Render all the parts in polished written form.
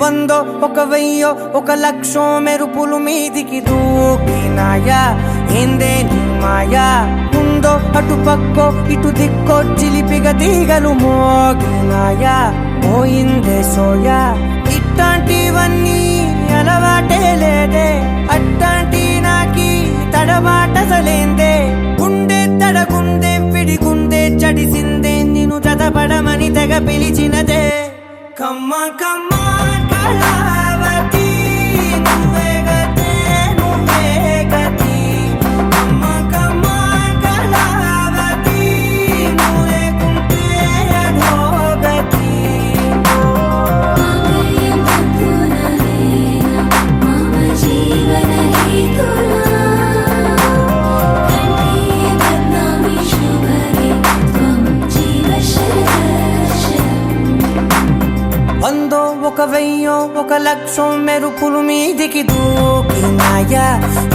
వందో ఒక వెయ్యో ఒక లక్షో మెరుపులు మీదికి దూకినాయా ఏందే నీ మాయా ఉందో అటు పక్కో ఇటు దిక్కో చిలిపిగా తీగలు మోగినాయా పోయిందే సోయా ఇట్లాంటివన్నీ అలవాటే లేదే అట్లాంటి నాకి తడబాటసలేందే గుండె తడగుందే విడిగుందే చడిసిందే నిన్ను చదపడమని తెగ పిలిచినదే కమ్మ కమ్మ కళావతి నువ్వే గతే నువ్వే గతి కమ్మ కమ్మ కళావతి నువ్వు లేకుంటే అధోగతి వందో ఒక వెయ్యో ఒక లక్షో మెరుపులు మీదికి దూకినాయా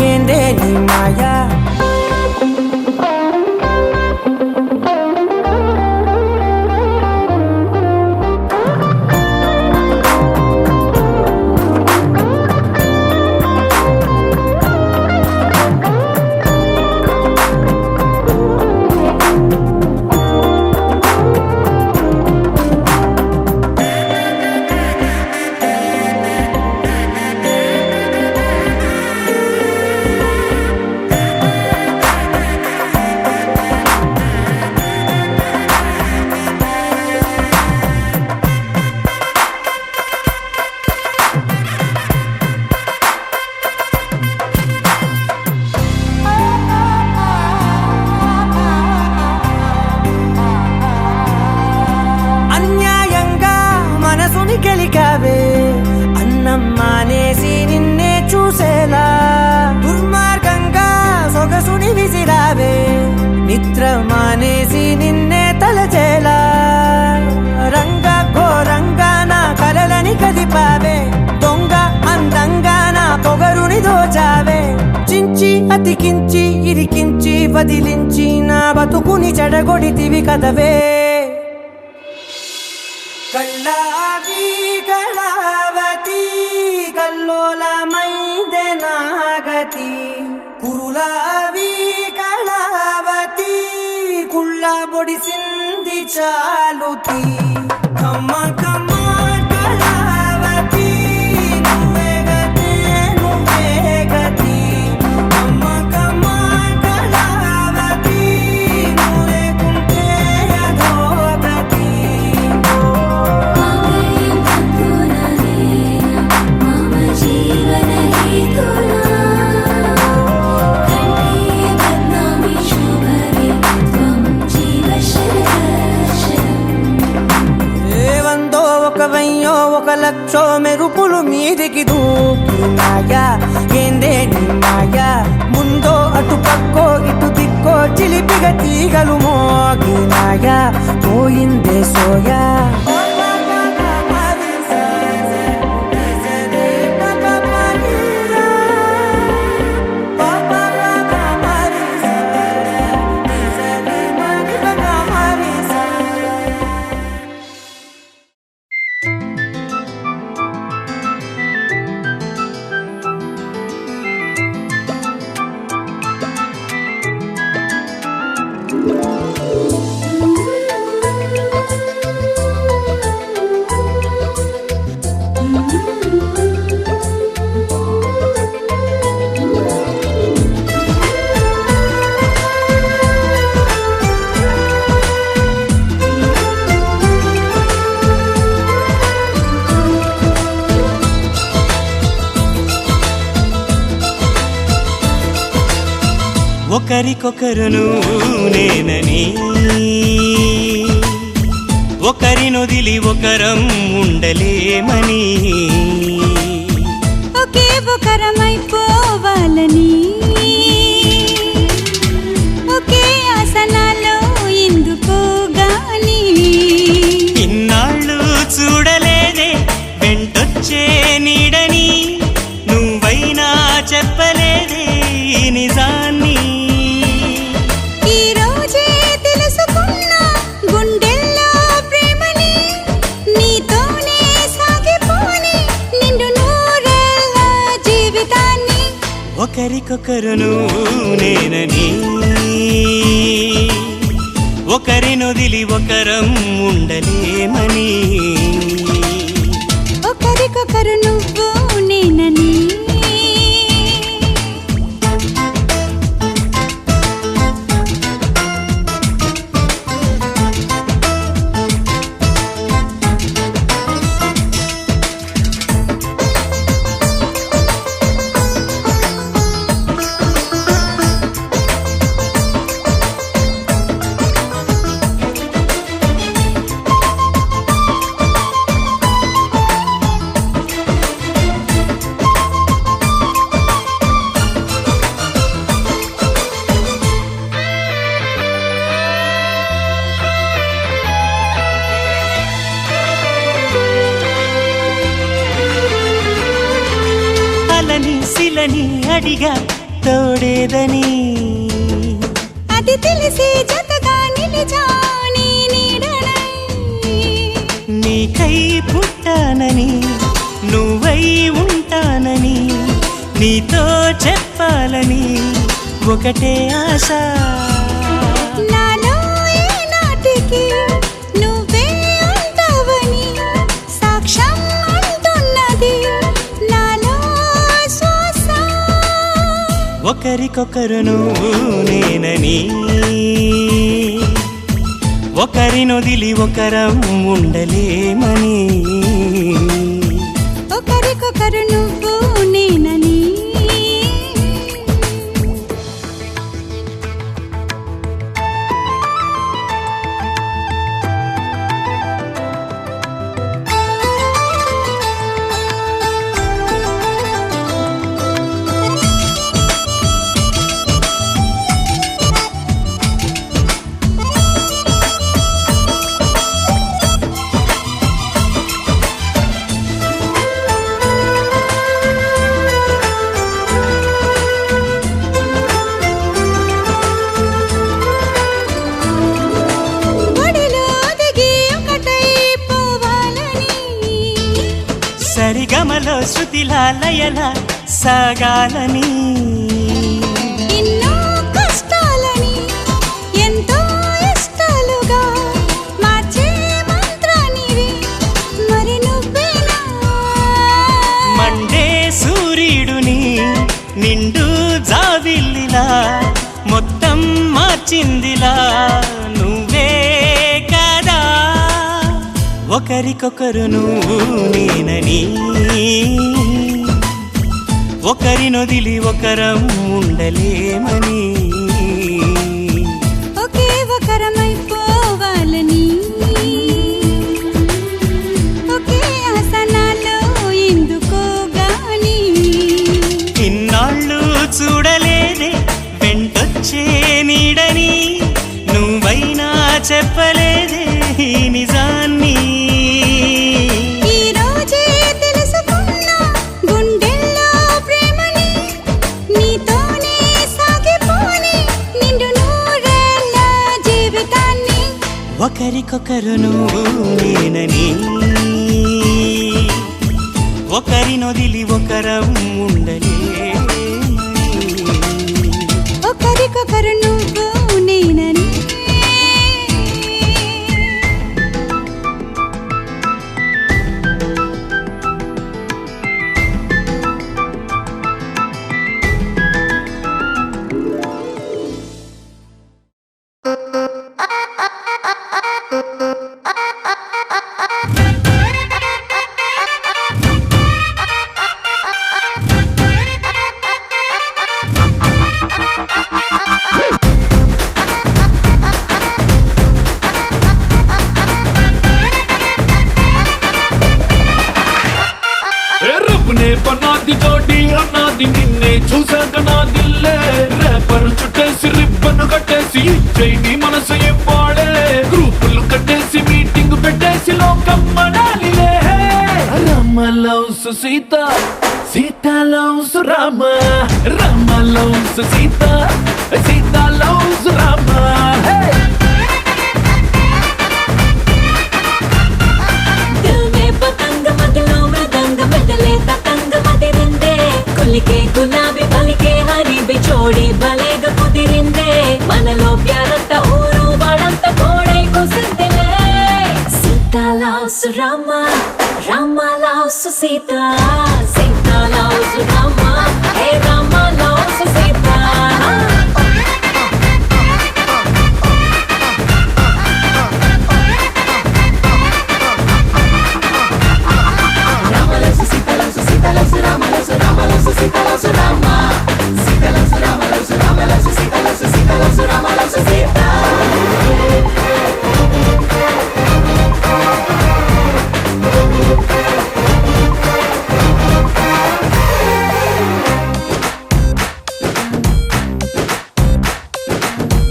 ఏందే నీ మాయా గెలికావే అన్నం మానేసి నిన్నే చూసేలా దుర్మార్గంగా సొగసుని విసిరావే నిద్ర మానేసి నిన్నే తలచేలా రంగా ఘోరంగా నా కలలని కదిపావే దొంగ అందంగా నా పొగరుని దోచావే చించి అతికించి ఇరికించి వదిలించి నా బతుకుని చెడగొడితివి కదవే కళ్ళావి కళావతి కల్లోలమైందే నాగతి కురులావి కళావతి కుళ్ళ బొడిసింది చాలుతి కమ్మ కమ్మ కళావతి నువ్వే గతే నువ్వే గతి కమ్మ కమ్మ కళావతి నువ్వు లేకుంటే అధోగతి ఒక లక్షో మెరుపులు మీదికి దూకినాయా ఏందే నీ మాయా ముందో అటు పక్కో ఇటు దిక్కో చిలిపిగా తీగలు మోగినాయా పోయిందే సోయా ఒకరికొకరును నేనని ఒకరినొదిలి ఒకరం ఉండలేమని ఒకే ఒకరమైపోవాలని ఒకే ఆసనాలో ఎందుకో గాని ఇన్నాళ్ళు చూడలేదే వెంటొచ్చే నీడని నువ్వైనా చెప్పలేదే నిజాన్ని ఒకరికొకరును నేనని ఒకరినొదిలి ఒకరం ఉండలేమని ఒకరికొకరు నువ్వు నేనని శిలని అడిగా తోడేదని అది తెలిసి జతగా నిలిచాని నీడనై నీకై పుట్టానని నువ్వై ఉంటానని నీతో చెప్పాలని ఒకటే ఆశ నాలో ఏనాటికి నువ్వే ఉంటావని సాక్ష్యం అంటున్నది నాలో శ్వాస ఒకరికొకరును నేనని ఒకరినొదిలి ఒకరం ఉండలేమని ఒకరికొకరు నువ్వు నేనని సరిగమలో శృతిలా లయల సాగాలని ఎన్నో కష్టాలని ఎంతో ఇష్టాలుగా మార్చే మంత్రానివి మరి నువ్వేనా మండే సూర్యుడుని నిండు జావిల్లిలా మొత్తం మార్చిందిలా నువ్వే కదా ఒకరికొకరును నేనని ఒకరినొదిలి ఒకరం ఉండలేమని ఒకే ఒకరమైపోవాలని ఒకే ఆసనాలో ఎందుకో గాని ఇన్నాళ్ళు చూడలేదే వెంటొచ్చే నీడని నువ్వైనా చెప్పలేదే ఈ నిజాన్ని ఈ రోజే తెలుసుకున్నా గుండెల్లో ప్రేమని నీతోనే సాగిపోని నిండు నూరేళ్ళ జీవితాన్ని ఒకరికొకరును నేనని ఒకరినొదిలి ఒకరం ఉండలేమని ఒకరికొకరు నువ్వు నేనని పనాది జోడి అన్నది నిన్నే చూసాక నా దిల్లే రేపర్ చుట్టేసి రిబ్బన్ కట్టేసి ఇచ్చేయి మనసు ఇవ్వాడే గ్రూపులు కట్టేసి మీటింగ్ పెట్టేసి లోకం మనాలిలే Rama loves Sita Sita loves Rama Rama loves Sita Sita loves Rama గులాబీ పలికే Hari loves Sita, Sita loves Rama, hey Rama loves Sita. Rama loves Sita, loves Sita, loves Rama, loves Rama, loves Sita, loves Rama. Sita loves Rama, loves Rama, loves Sita, loves Sita, loves Rama, loves Sita.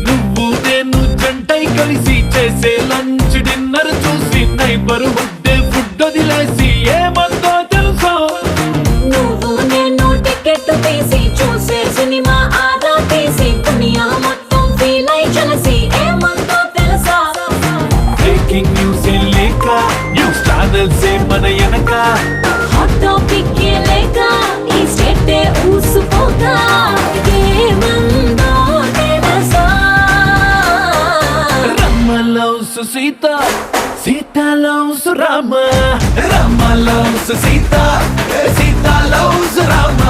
నువ్వు నేను జంటై కలిసి చేసే lunch dinner చూసి neighbourhood food వదిలేసి ఏమందో తెలుసా నువ్వు నేను ticket తీసి చూసే సినిమా ఆదా తీసి దునియా మొత్తం ఫీల్ అయి కలిసి ఏమందో తెలుసా బ్రేకింగ్ న్యూస్ లేక న్యూస్ ఛానల్స్ మన వెనక హాట్ టాపిక్ లేక ఈ స్టేట్ ఊసిపోగా ఏమందో తెలుసా Rama loves Sita Sita loves Rama Rama loves Sita Sita loves Rama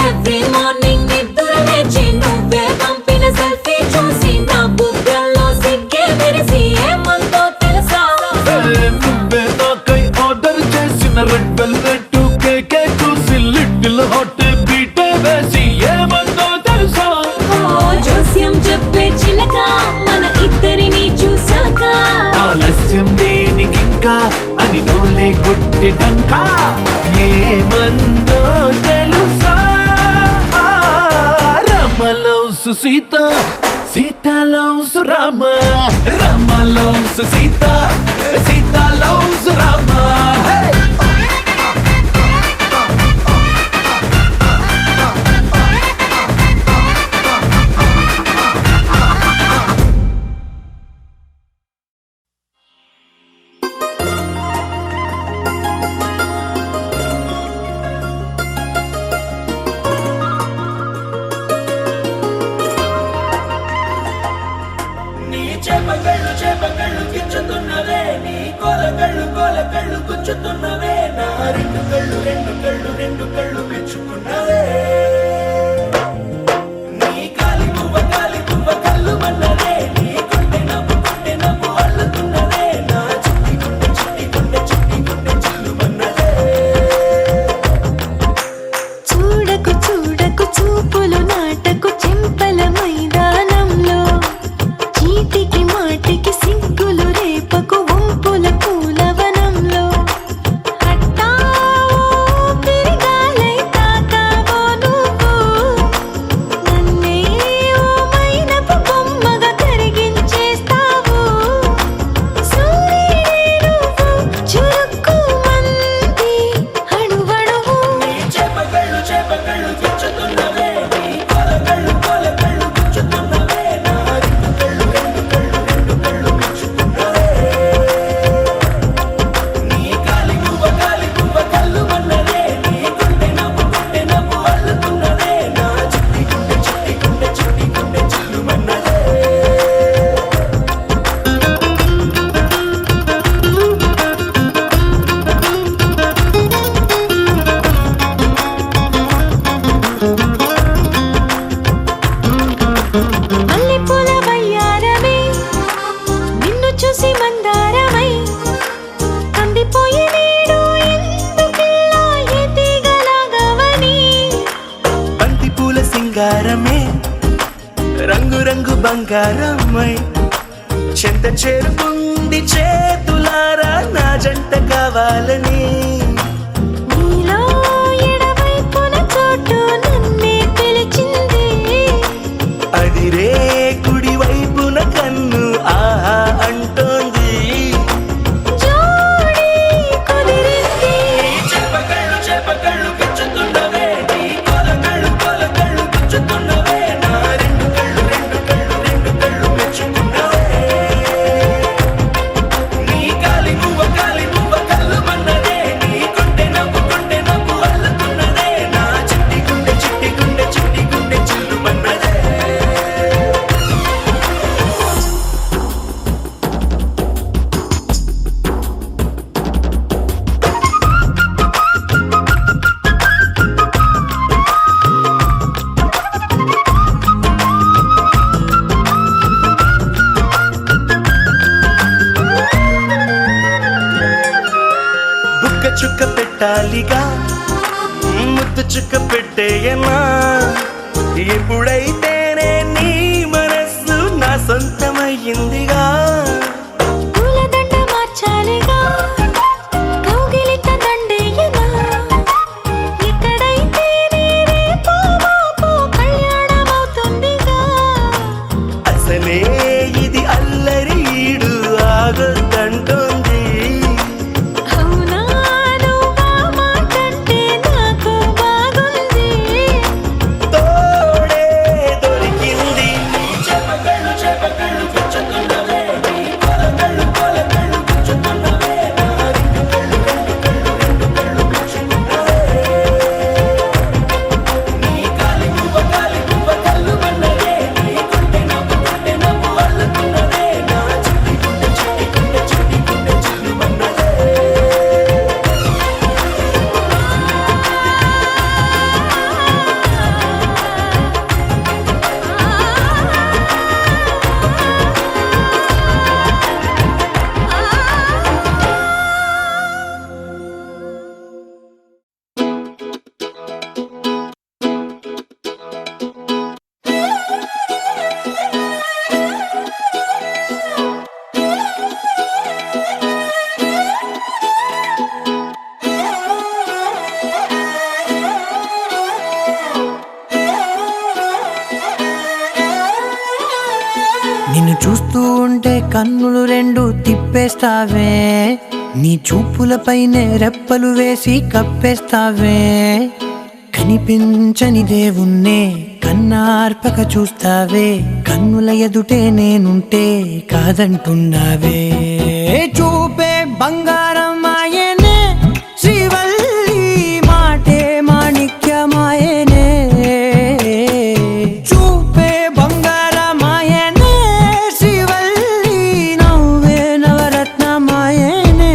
every morning నిద్ర లేచి నువ్వే పంపిన సెల్ఫీ చూసి నా బుగ్గల్లో సిగ్గే మెరిసి ఏమందో తెలుసా నువ్వే నాకై ఆర్డర్ చేసిన రెడ్ వెల్వెట్ కేకే చూసి లిటిల్ హాట్ బీటే వేసి ఏమందో తెలుసా ఓ జోస్యం చెప్పే చిలక మన ఇద్దరిని చూసాక ఆలస్యం దేనికింకా అని నోలే కొట్టెడంకా ఏమందో తెలుసా Rama loves Sita Sita loves Rama Rama loves Sita Sita loves Rama నీ చేపకళ్ళు గిచ్చుతున్నవే నీ కోలకళ్ళు గుచ్చుతున్నవే నా రెండు కళ్ళు పెంచుకున్నవే నీ కాలి పువ్వ కళ్ళు మన్నదే నీ కొంటె నవ్వు అల్లుతున్నదే నా చిట్టి గుండె చిల్లు మన్నదే చూడకు చూడకు చూపులు నాటకు చెంపల మైదానంలో చీటికి మాటికి సిగ్గులు రేపకు వంపుల పూలవనంలో హట్టావో పిరిగాలై తాకావో నువ్వు నన్నే ఓ మైనపు బొమ్మగా కరిగించేస్తావు సూర్యుడే నువ్వు చురుక్కు మంది అణువణువు నీ చేపకళ్ళు గిచ్చుతున్నవే నీ కోలకళ్ళు గుచ్చుతున్నవే నా రెండు కళ్ళు పెంచుకున్నవే నీ కాలి పువ్వ కళ్ళు మన్నదే నీ కొంటె నవ్వు అల్లుతున్నదే నా చిట్టి గుండె చిల్లు మన్నదే మల్లెపూల వయ్యారమే నిన్ను చూసి మందారమై కందిపోయి నేడు ఎందుకిలా ఎదిగలాగవని బంతి పూల సింగారమే రంగు బంగారమై చెంత చేరుకుంది చేతులారా నా జంట కావాలని నీలో ఎడవైపున చోటు నన్నే పిలిచింది అదిరే కుడి చూపున కన్ను ఆహా అంటోంది. జోడి కుదిరింది చేపకళ్ళు గుచ్చుతున్నవే, నీ కొలకళ్ళు గుచ్చుతున్నవే, నా రెండు కళ్ళు మెచ్చుకున్నవే. నీ కాలి నువ్వ కళ్ళు మన్నదే, నీ కొంటె నవ్వు అల్లుతున్నదే, నా చిట్టి గుండె చిల్లు మన్నదే. బుక్క చుక్క పెట్టాలిగా, ముద్దు చుక్క పెట్టేయనా, ఎప్పుడైతేనే నీ మనస్సు నా సొంతమయ్యిందిగా. పూలదండ మార్చాలిగా కౌగిలిత దండేయనా ఎక్కడైతే రేపో మాపో కళ్యాణమవుతుందిగా. అసలే ఇది అల్లరి ఈడు ఆగొద్దంటోంది. అవునా నువ్వా మాటంటే నాకు బాగుంది. తోడే దొరికింది. చేపకళ్ళు గుచ్చుతున్నవే, నీ కొలకళ్ళు గుచ్చుతున్నవే, నా రెండు కళ్ళు మెచ్చుకున్నవే. నీ కాలి నువ్వ కళ్ళు మన్నదే, నీ కొంటె నవ్వు అల్లుతున్నదే, నా చిట్టి గుండె చిల్లు మన్నదే. నిన్ను చూస్తూ ఉంటే కన్నులు రెండు తిప్పేస్తావే, నీ చూపులపైనే రెప్పలు వేసి కప్పేస్తావే. కనిపించని దేవుణ్ణే కన్నార్పక చూస్తావే, కన్నుల ఎదుటే నేనుంటే కాదంటున్నావే. చూపే బంగారం ఆయనే, శ్రీవల్లి మాటే మాణిక్యమాయనే. చూపే బంగారమాయనే, శ్రీవల్లి నవ్వే నవరత్నమాయనే.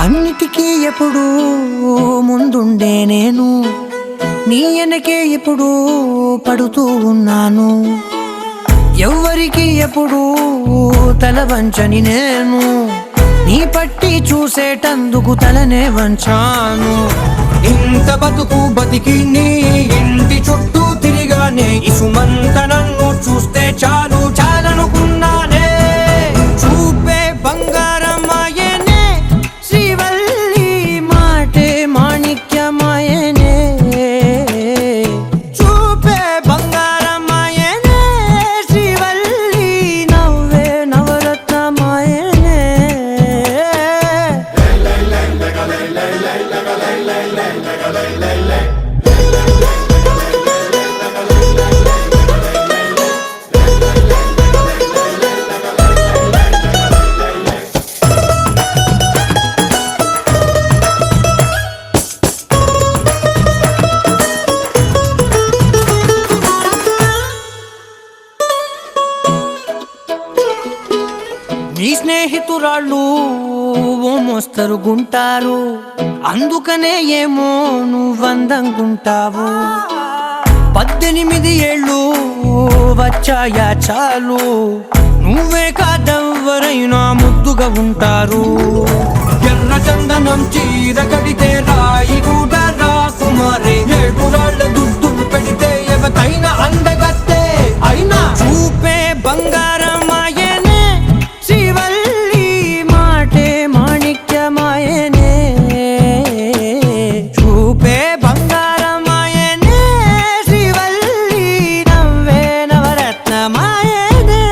అన్నిటికీ ఎప్పుడు ముందుండే నేను, నీ వెనకే ఎప్పుడు పడుతూ ఉన్నాను. ఎవ్వరికి ఎప్పుడు తల వంచని నేను, నీ పట్టి చూసేటందుకు తలనే వంచాను. ఇంత బతుకు బతికి నీ ఇంటి చుట్టూ తిరిగానే, ఇసుమంత నన్ను చూస్తే చాలు చాలనుకున్నానే. చూపే బంగారమాయనే, శ్రీవల్లి మాటే మాణిక్యమాయనే. చూపే బంగారమాయనే, శ్రీవల్లి నవ్వే నవరత్నమాయనే. నీ స్నేహితురాళ్ళు ఓ మోస్తరుగుంటారు, అందుకనే ఏమో నువ్వందంగుంటావు. 18 ఏళ్ళు వచ్చాయా చాలు, నువ్వే కాదెవ్వరై తోడుగా ఉంటారు. ఎర్ర చందనం చీర కడితే రాయి కూడా రాకుమారే, ఏడురాళ్ళ దుద్దులు పెడితే ఎవతైనా అందగత్తే అయినా చూపే బంగారమాయనే, శ్రీవల్లి మాటే మాణిక్యమాయనే. చూపే బంగారమాయనే, శ్రీవల్లి నవ్వే నవరత్నమాయనే.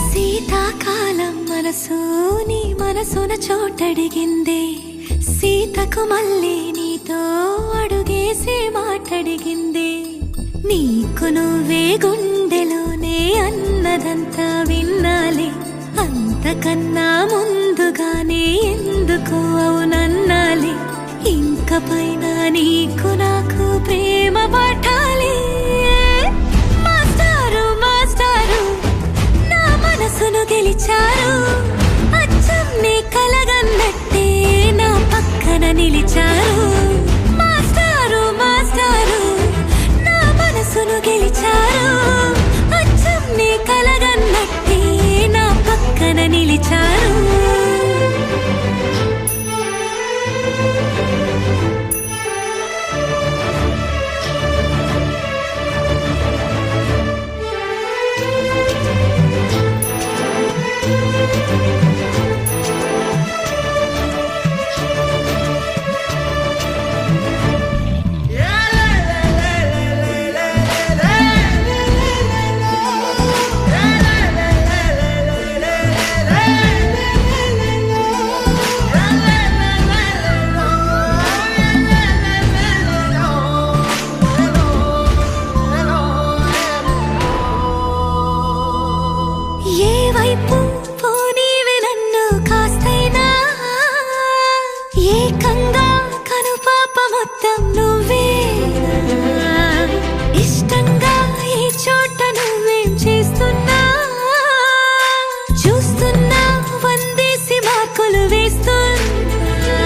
శీతాకాలం మనసు నీ మనసున చోటడిగిందే, సీతకు మళ్ళీ నీతో అడుగేసి మాటడిగిందే. నీకు నువ్వే గుండెలోనే అన్నదంతా విన్నాలే, అంతకన్నా ముందుగానే ఎందుకు అవునన్నాలే. ఇంక పైన నీకు నాకు ప్రేమ పాఠాలే. మాస్టారు మాస్టారు నా మనసును గెలిచారు, అచ్చం నీ కలగన్నట్టే నా పక్కన నిలిచారు. మాస్టారు మాస్టారు నా మనసును గెలిచారు, అచ్చం నీ కలగన్నట్టే నా పక్కన నిలిచారు. ఏ వైపు పోనీవి నన్ను కాస్తైనా, ఏకంగా కనుపాప మొత్తం నువ్వే. ఇష్టంగా ఈ చోట నువ్వేం చేస్తున్నా, చూస్తున్నా వందేసి మార్కులు వేస్తున్నా.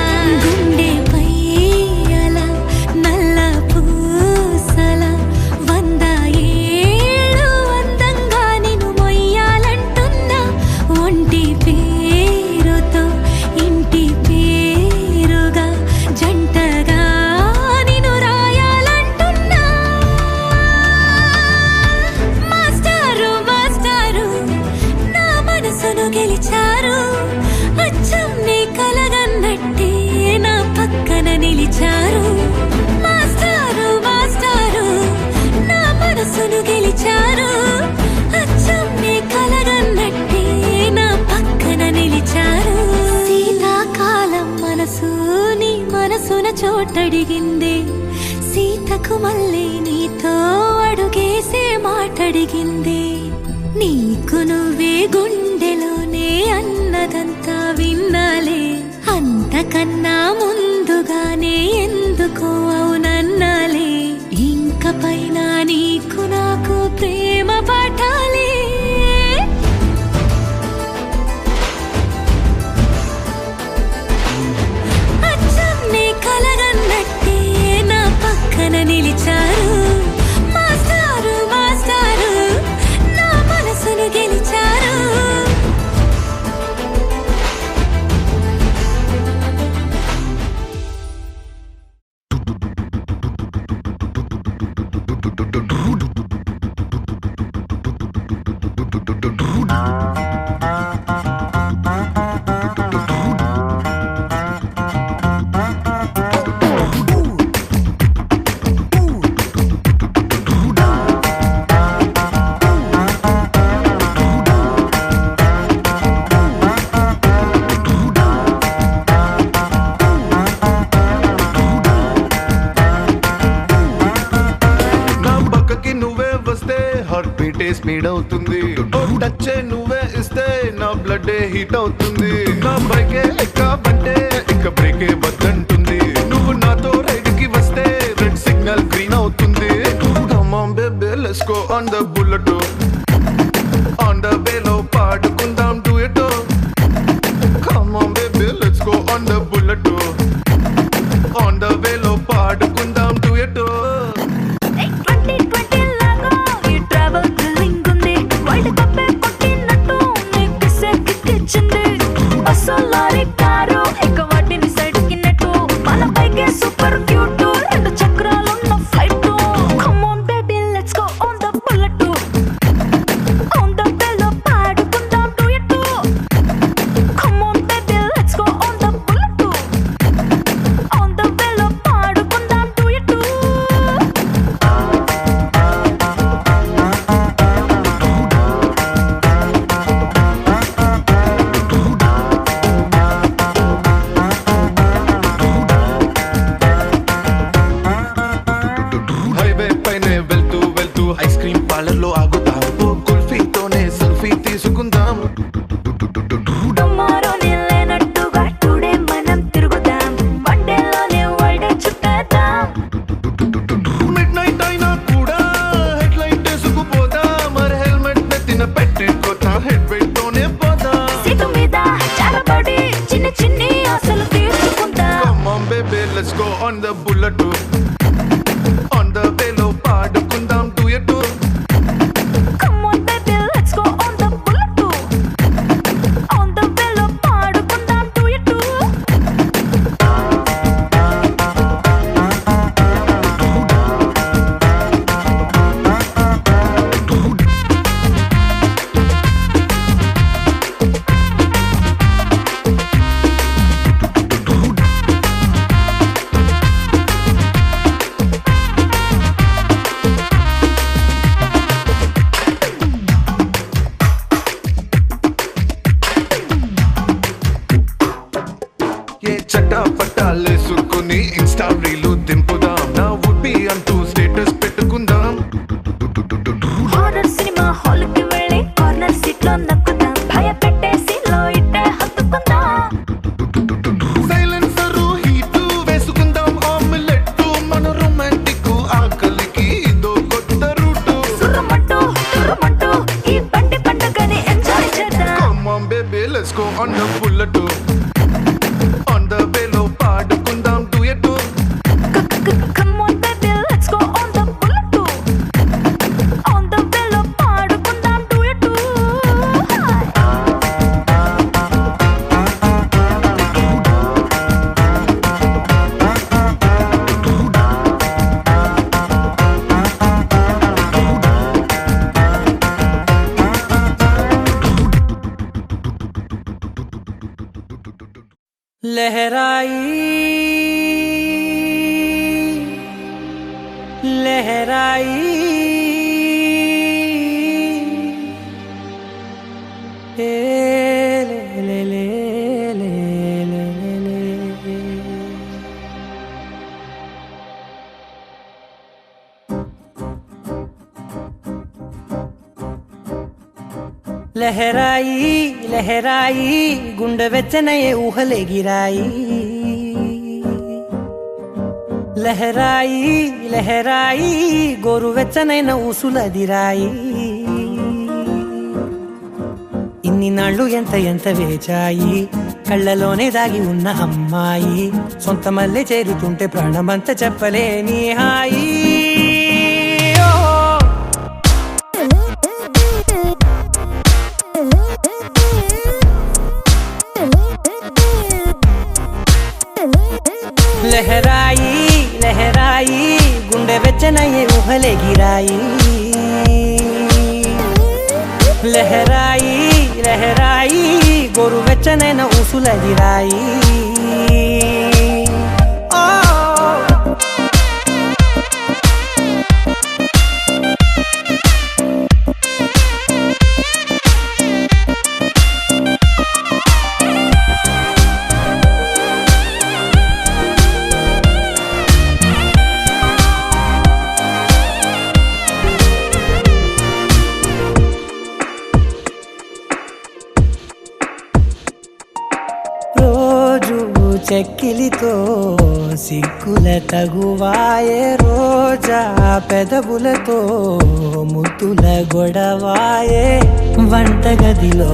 గుండెపై అలా నల్ల పూసల 100 ఏళ్ళు అందంగా నిన్ను మొయ్యాలంటున్నా. ఒంటి పేరుతో ఇంటి పేరుగా జంటగా నిన్ను రాయాలంటున్నా. మాస్టారు మాస్టారు నా మనసును గెలిచారు, అచ్చం నీ కలగన్నట్టే నా పక్కన నిలిచారు. మాస్టారు మాస్టారు నా మనసును గెలిచారు, అచ్చం నీ కలగన్నట్టే నా పక్కన నిలిచారు. శీతాకాలం మనసు నీ మనసున చోటడిగిందే, సీతకు మళ్ళీ నీతో అడుగేసే మాటడిగిందే. నీకు నువ్వే గుండెలోనే అన్నదంతా విన్నాలే, అంతకన్నా ముందుగానే ఎందుకు అవునన్నాలే. ఇంక పైన నీకు నాకు ప్రేమ పాఠాలే. అచ్చం నీ కలగన్నట్టే నా పక్కన నిలిచారు. మాస్టారు మాస్టారు నా మనసును గెలిచారు. హార్ట్ స్పీడ్ అవుతుంది. ఓ టచ్ నువ్వే ఇస్తే నా బ్లడ్ హీట్ అవుతుంది. నా బైకే ఎక్కాబంటే ఇక బ్రేకే వద్దంటుంది. నువ్వు నాతో రైడ్ కి వస్తే రెడ్ సిగ్నల్ గ్రీన్ అవుతుంది. Come on baby let's go on the bullet. On the way లో పాడుకుందాం duet. Come on baby let's go on the bullet. On the way లో పాడుకుందాం duet. 2020 లాగా ఈ ట్రావెల్ థ్రిల్లింగ్ ఉంది. వరల్డ్ కప్ కొట్టినట్టు నీకు సెక్కిచ్చింది. బస్సు లారీ కారు ఇక వాటిని సైడ్ కి నెట్టు. మన బైకే సూపర్ క్యూట్ రెండు చక్రాలున్న flight. Come on baby let's go on the bullet. On the way లో పాడుకుందాం duet. Come on baby let's go on the bullet. On the way లో పాడుకుందాం డ్యూయట్. హైవే పైనే వెళ్తూ వెళ్తూ ఐస్ క్రీమ్ పార్లర్ లో ఆగుతాం. ఓ కుల్ఫీతోనే సెల్ఫీ తీసుకుందాం. టుమారోనే లేనట్టుగా టుడే మనం తిరుగుదాం. వన్ డేలోనే వరల్డ్ చుట్టేద్దాం. మిడ్ నైట్ అయినా కూడా హెడ్ లైట్ వేసుకుపోదా. మరి హెల్మెట్ నెత్తిన పెట్టుకోతా హెడ్ వెయిట్ తోనే పోదా. సీటు మీద జారబడి చిన్న చిన్ని ఆశలు తీర్చుకుందాం. Come on baby let's go on the bullet. On the way లో పాడుకుందాం duet. Come on baby let's go on the bullet. On the way లో పాడుకుందాం duet. ఏ చట్టా పట్టాలేసుకుని ఇన్స్టా రీలు దింపుదాం. నా వుడ్ బి అంటూ స్టేటస్ పెట్టుకుందాం. హారర్ సినిమా హాల్ కి వెళ్ళి corner seat లో నక్కుదాం. భయపెట్టేసి లో ఇట్టే హత్తుకుందాం. సైలెన్సర్ హీట్ వేసుకుందాం. ఆమ్లెట్ మన రొమాంటిక్ ఆకలికి ఇదో కొత్త రూట్. సుర్రమంటూ తుర్రమంటూ ఈ బండి పండుగని ఎంజాయ్ చేద్దాం. Come on baby let's go on the bullet. On the way లో పాడుకుందాం duet. Come on baby let's go on the bullet. On the way లో పాడుకుందాం duet. लहराई लहराई ए ले ले ले ले ले ले। लहराई लहराई गुंड వెచ్చనయే ఊహలే గిరాయి. లహరాయి లహరాయి గోరువెచ్చనైన ఊసులదిరాయి. ఇన్ని నాళ్ళు ఎంత ఎంత వేచాయి. కళ్ళలోనే దాగి ఉన్న అమ్మాయి. సొంత మల్లె చేరుతుంటే ప్రాణమంత చెప్పలేని హాయి. లహరాయి లహరాయి గుండె వెచ్చనయే ఊహలే గిరాయి. లహరాయి లహరాయి గోరువెచ్చనైన ఊసులదిరాయి. చెక్కిలితో సిగ్గుల తగువాయే రోజా పెదవులతో ముద్దుల గొడవాయే వంటగదిలో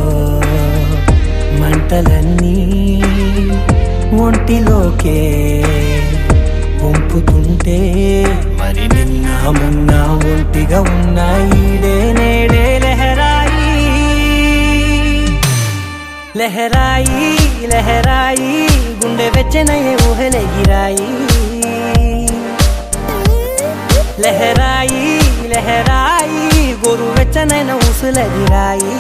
మంటలన్నీ ఒంటిలోకే వంపుతుంటే మరి నిన్న మొన్న ఒంటిగా ఉన్న ఈడే నేడే లహరాయి లహరాయి లహరాయి గుండె వెచ్చనయ్యే ఊహలెగిరాయి లహరాయి లహరాయి గోరు వెచ్చనైన ఊసులెగిరాయి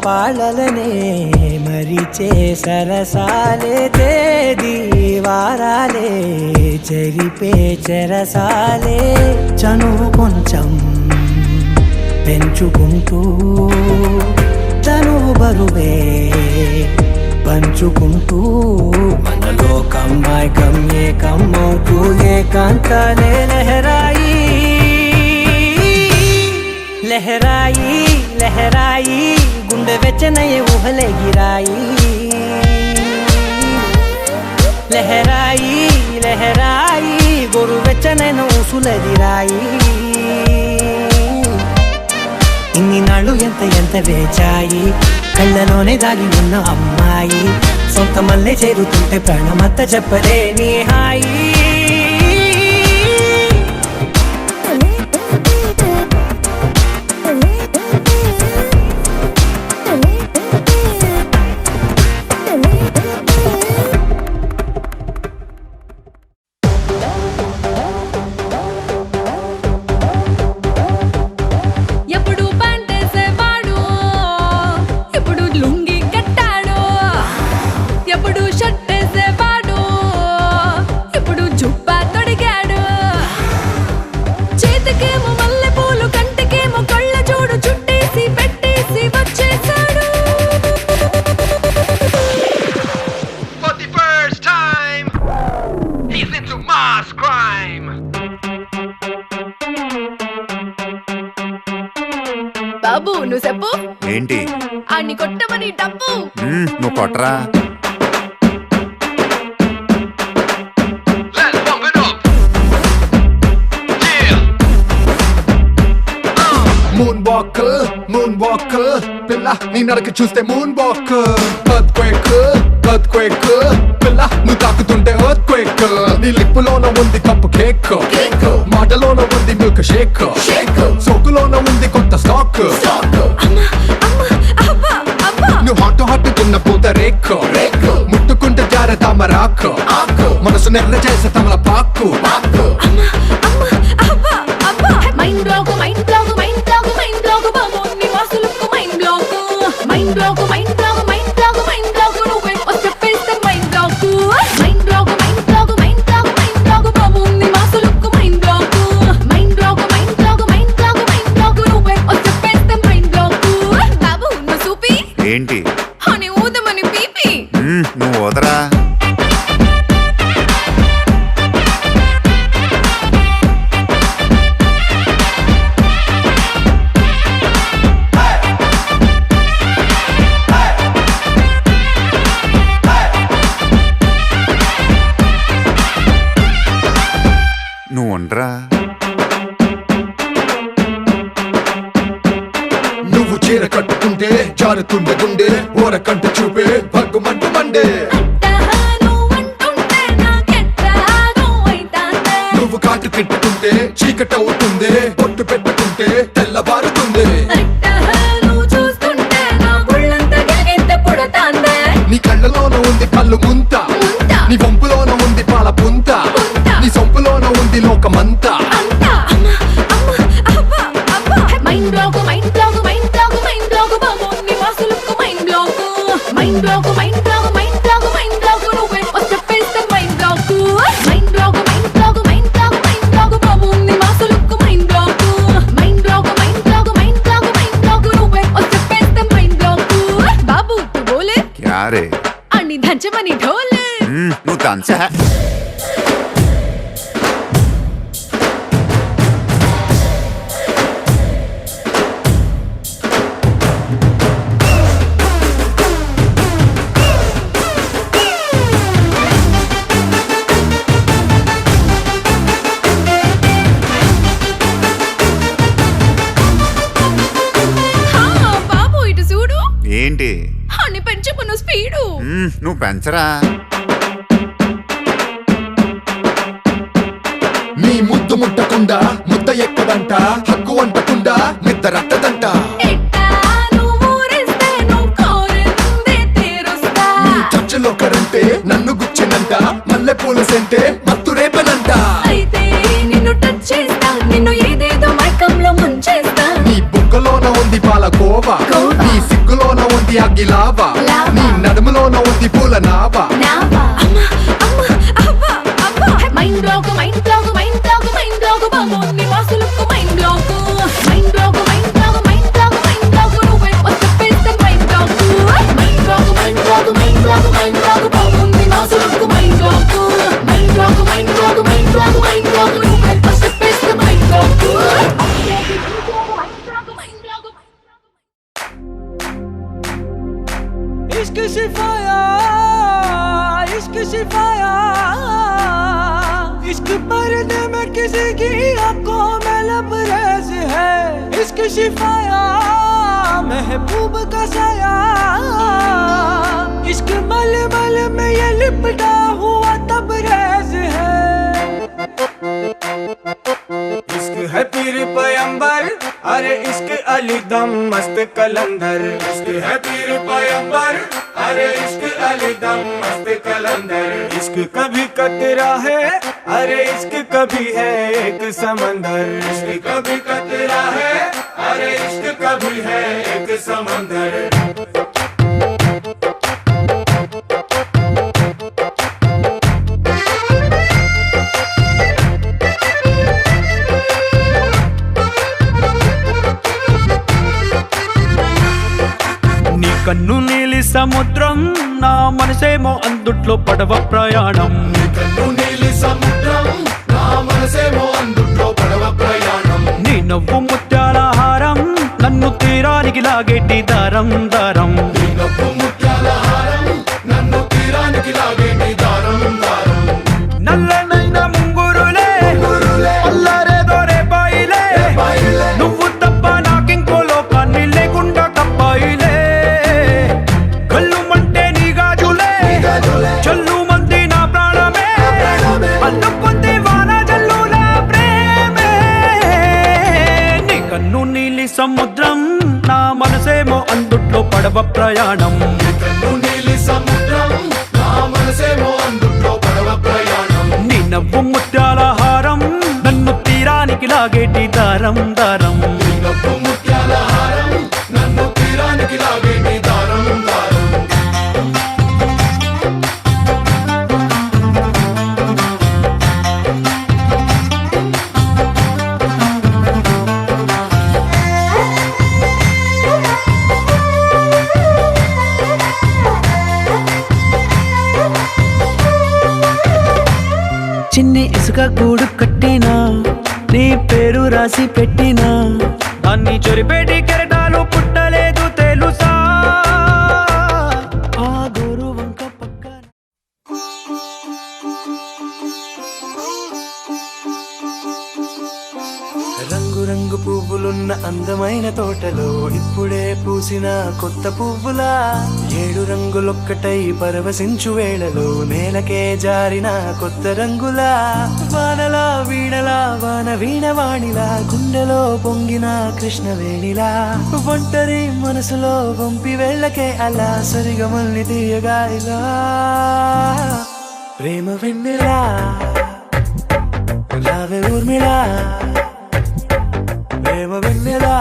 పాలలనే మరిచే సరసాలే తేదీ వారాలే చెరిపే చెరసాలే చనువు కొంచెం పెంచుకుంటూ తనువు బరువే పంచుకుంటూ మనలో కమ్మాయి కమ్మే కమ్మవుతూ ఏకాంతాలే లహరాయి లహరాయి లహరాయి గుండె వెచ్చనయ్యే ఊహలెగిరాయి లహరాయి లహరాయి గోరు వెచ్చనైన ఊసులెగిరాయి ఇన్ని నాళ్ళు ఎంత వేచాయి కళ్ళలోనే దాగి ఉన్న అమ్మాయి సొంత మల్లె చేరుతుంటే ప్రాణమంత చెప్పలేని హాయి ఎప్పుడు పంటేసేవాడు ఇప్పుడు లుంగి కట్టాడు ఎప్పుడు షర్ట్ వేసేవాడు ఇప్పుడు జుబ్బా తొడిగాడు చేతికేమో మల్లె పూలు కంటికేమో కళ్ళ చూడు చుట్టేసి పెట్టేసి వచ్చేసాడు For the first time, he's into mass crime. బాబు నువ్వు చెప్పు ఏంటి ఆడిని కొట్టమని డబ్బు నువ్వు కొట్టరా Let's bump it up. Yeah. Moon walker పిల్ల నీ నడక చూస్తే మూన్ వాకర్ ఎర్త్క్వేక్ పిల్ల నువ్వు తాకుతుంటే ఎర్త్క్వేక్ నీ లిప్పులోన ఉంది కప్పు కేక్ మాటలోన ఉంది మిల్క్ షేక్ సోకులోన ఉంది కొత్త స్టాక్ నువ్వు హాట్ తిన్న పూత రేక్ ముట్టుకుంటే జార తామరాకు మనసు నెర్ర చేసే తమల పాకు mind block mind block mind block mind block బాబు నీ వాసులకు mind block mind block mind block mind block mind block నువ్వే వచ్చేస్తే mind block mind block mind block mind block mind block బాబు నీ వాసులకు mind block mind block mind block mind block mind block నువ్వే వచ్చేస్తే మైండ్ బ్లాక్ బాబు నువ్వు చూపి ఏంటి అని ఊదమని పీపి నువ్వు వదరా నువ్వు ఉండరా నువ్వు చీర కట్టుకుంటే జారుతుండే గుండె ఓర కంట చూపే భగ్గుమంటు మండే నువ్వు కాటు తిట్టుకుంటే చీకటవుతుంది బొట్టు పెట్టుకుంటే తెల్లబారుతుంది నీ కళ్ళలోన ఉంది పళ్ళు ముంత నీ వంపులోన ఉంది పాల పుంత నీ సొంపులోన ఉంది లోకమంతా mind block mind block mind block mind block బాబు నీ వాసులకు mind block mind block mind block mind block mind block నువ్వే వచ్చేస్తే mind block mind block mind block దంచమని ఢోలు నువ్వు దంచ బాబు ఇటు చూడు ఏంటి అని పెంచుకున్న స్పీడు నువ్వు పెంచరా నీ ముద్దు ముట్టకుండా ముద్ద ఎక్కదంట హక్కు అంటకుండా నిద్ర రట్టదంట నీ చర్చలో కరంటే నన్ను గుచ్చినంట మల్లె పూల సెంటే మత్తు రేపనంట అయితే నిన్ను టచ్ చేస్తా నిన్ను ఏదేదో మైకంలో ముంచేస్తా నీ బుగ్గలోన ఉంది పాల కోవా నీ సిగ్గులోన ఉంది అగ్గిలావా నీ నడుములోన ఉంది పూల నావా mind block mind block mind block mind black బాగుంది వాసులకు mind block mind block mind block mind block mind block నువ్వే వచ్చేస్తే mind block mind block mind block mind block mind black బాగుంది వాసులకు mind block mind block mind block mind block mind block నువ్వే వచ్చేస్తే mind black इश्क सिफाया इश्क सिफाया इश्क पर्दे में किसी की आंखों में लबरेज है इश्क सिफाया महबूब का साया इश्क मलमल में ये लिपटा हुआ तबरेज है इश्क है पीर पैगंबर अरे इश्क अली दम मस्त कलंदर इश्क है पीर पैगंबर अरे इश्क अली दम मस्त कलंदर इश्क कभी कतरा है अरे इश्क कभी है एक समंदर इश्क कभी कतरा है अरे इश्क कभी है एक समंदर కన్ను నీలి సముద్రం నా మనసేమో అందుట్లో పడవ ప్రయాణం కన్ను నీలి సముద్రం నా మనసేమో అందుట్లో పడవ ప్రయాణం నీ నవ్వు ముత్యాల హారం నన్ను తీరానికి లాగేటి దారం దారం నీ నవ్వు ముత్యాల హారం నన్ను తీరానికి లాగేటి దారం దారం నల్లనైన ముంగురులే అల్లారే దొరే బాయిలే నువ్వు తప్ప నాకింకో లోకాన్ని లేకుండా కప్పాయిలే చల్లు మంది నా ప్రాణమే అల్లుకుంది వాన జల్లుల ప్రేమే నీ కన్ను నీలి సముద్రం నా మనసేమో అందుట్లో పడవ ప్రయాణం కన్ను నీలి సముద్రం నా మనసేమో అందుట్లో పడవ ప్రయాణం నీ నవ్వు ముత్యాల హారం నన్ను తీరానికి లాగేటి దారం దారం నీ నవ్వు ముత్యాల హారం నన్ను తీరానికి లాగేటి దారం దారం చిన్ని ఇసుక గూడు కట్టినా నీ పేరు రాసి పెట్టినా అన్ని చొరిపేటి కెరటాలు పుట్టలేదు తెలుసా ఆ గోరు వంక పక్కన రంగు రంగు పువ్వులున్న అందమైన తోటలో ఇప్పుడే పూసిన కొత్త పువ్వులా 7 రంగులొక్కటై పరవశించు వేళలో నేలకే జారిన కొత్త రంగులా వానలా వీణలా వాన వీణవాణిలా గుండెలో పొంగిన కృష్ణవేణిలా ఒంటరి మనసులో వంపి వెళ్ళకే అలా సరిగమల్ని తీయగా ఇలా ప్రేమ వెన్నెలా రావే ఊర్మిళా ప్రేమ వెన్నెలా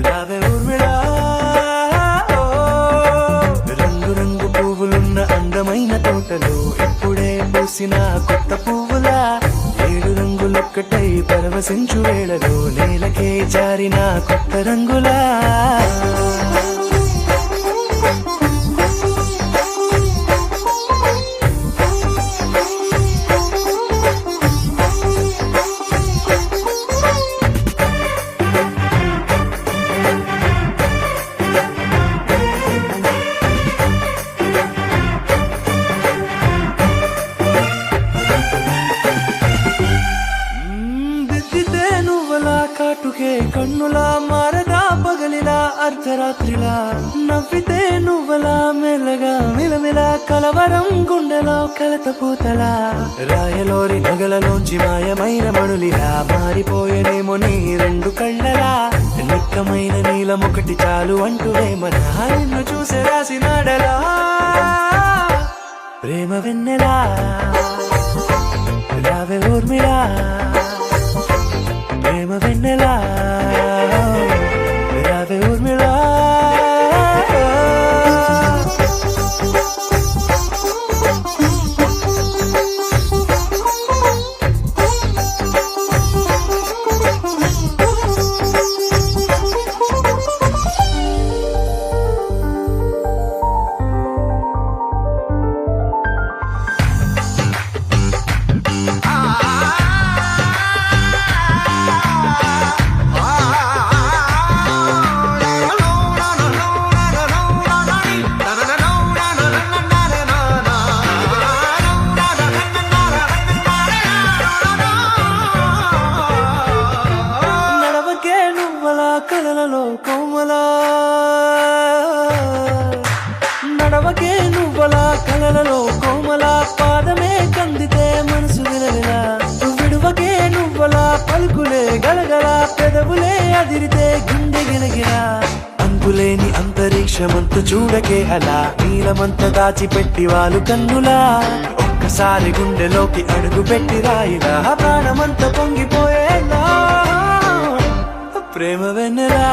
రావే ఊర్మిళా రంగు రంగు పువ్వులున్న అందమైన తోటలో ఇప్పుడే పూసిన కొత్త పువ్వులా 7 రంగులొక్కటై పరవశించు వేళలో నేలకే జారిన కొత్త రంగులా చూపుకే కన్నులా మారదా పగలిలా అర్ధరాత్రిలా నవ్వితే నువ్వలా మెల్లగా మిలమిలా కలవరం గుండెలో కలత పూతలా రాయలోరి నగలలోంచి మాయమైన మణులిలా మారిపోయేనేమో నీ రెండు కళ్ళలా నిక్కమైన నీలం ఒకటి చాలు అంటూనే మన నిన్ను చూసే రాసినాడలా ప్రేమ వెన్నెలా రావే ఊర్మిళా ప్రేమ వెన్నెలా రావే ఊర్మిళా నడవకే నువ్వలా కలలలో కోమలా నడవకే నువ్వలా కలలలో కోమలా పాదమే కందితే మనసు విలవిలా విడువకే నువ్వలా పలుకులే గలగల పెదవులే అదిరితే గుండె గిలగిలా అంతులేని అంతరిక్షమంత చూడకే అలా నీలమంత దాచిపెట్టి వాళ్ళు కన్నులా ఒక్కసారి గుండెలోకి అడుగు పెట్టి రాయిలా ప్రాణమంత పొంగిపోయేలా ప్రేమ వెన్నెలా